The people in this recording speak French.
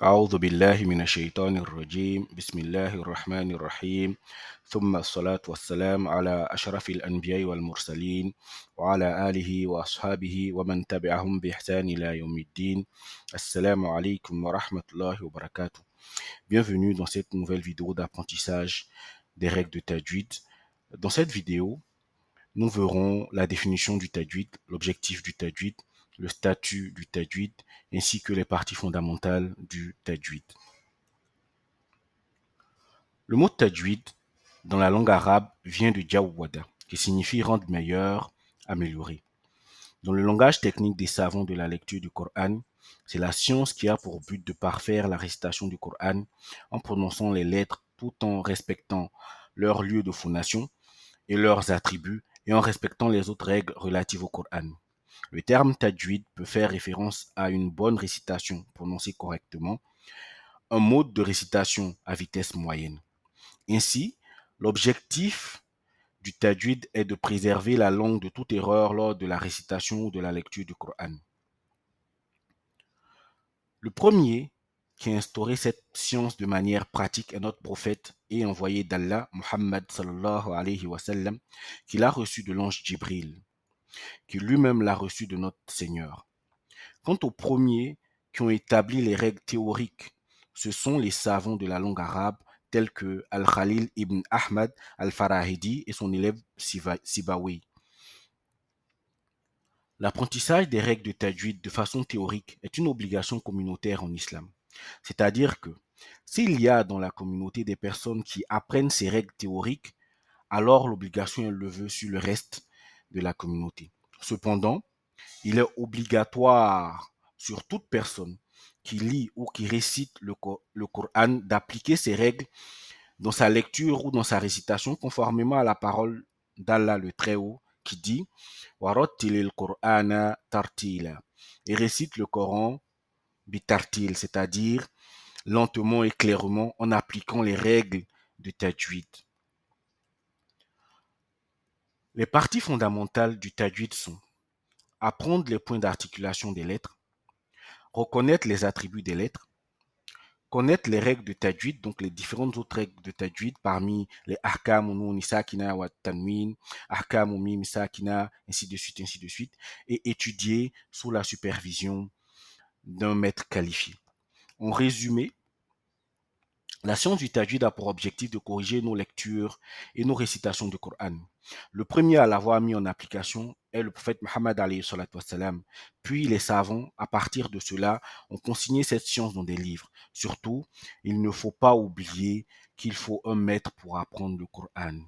أعوذ بالله من الشيطان الرجيم بسم الله الرحمن الرحيم ثم الصلاة والسلام على أشرف الأنبياء والمرسلين وعلى آله وأصحابه ومن تبعهم بإحسان إلى يوم الدين. Assalamu alaikum wa rahmatullahi wa barakatuh. Bienvenue dans cette nouvelle vidéo d'apprentissage des règles de Tajwid. Dans cette vidéo, nous verrons la définition du Tajwid, l'objectif du Tajwid, le statut du Tajwid, ainsi que les parties fondamentales du Tajwid. Le mot Tajwid dans la langue arabe vient de Jawwada, qui signifie rendre meilleur, améliorer. Dans le langage technique des savants de la lecture du Coran, c'est la science qui a pour but de parfaire la récitation du Coran en prononçant les lettres tout en respectant leur lieu de phonation et leurs attributs et en respectant les autres règles relatives au Coran. Le terme tajwid peut faire référence à une bonne récitation prononcée correctement, un mode de récitation à vitesse moyenne. Ainsi, l'objectif du tajwid est de préserver la langue de toute erreur lors de la récitation ou de la lecture du Coran. Le premier qui a instauré cette science de manière pratique est notre prophète et envoyé d'Allah, Muhammad sallallahu alayhi wa sallam, qu'il a reçu de l'ange Jibril, qui lui-même l'a reçu de notre Seigneur. Quant aux premiers qui ont établi les règles théoriques, ce sont les savants de la langue arabe tels que Al-Khalil ibn Ahmad al-Farahidi et son élève Sibawayh. L'apprentissage des règles de tajwid de façon théorique est une obligation communautaire en islam. C'est-à-dire que s'il y a dans la communauté des personnes qui apprennent ces règles théoriques, alors l'obligation est levée sur le reste de la communauté. Cependant, il est obligatoire sur toute personne qui lit ou qui récite le Coran d'appliquer ces règles dans sa lecture ou dans sa récitation conformément à la parole d'Allah le Très-Haut qui dit Warattilil Qur'ana tartila et récite le Coran bitartil, c'est-à-dire lentement et clairement en appliquant les règles de tajwid. Les parties fondamentales du tajwid sont apprendre les points d'articulation des lettres, reconnaître les attributs des lettres, connaître les règles de tajwid, donc les différentes autres règles de tajwid parmi les ahkam ou nun sakina wa tanwin, ahkam ou mim sakina, ainsi de suite, et étudier sous la supervision d'un maître qualifié. En résumé, la science du tajwid a pour objectif de corriger nos lectures et nos récitations du Coran. Le premier à l'avoir mis en application est le prophète Mohammed alayhi salatu wassalam. Puis les savants, à partir de cela, ont consigné cette science dans des livres. Surtout, il ne faut pas oublier qu'il faut un maître pour apprendre le Coran.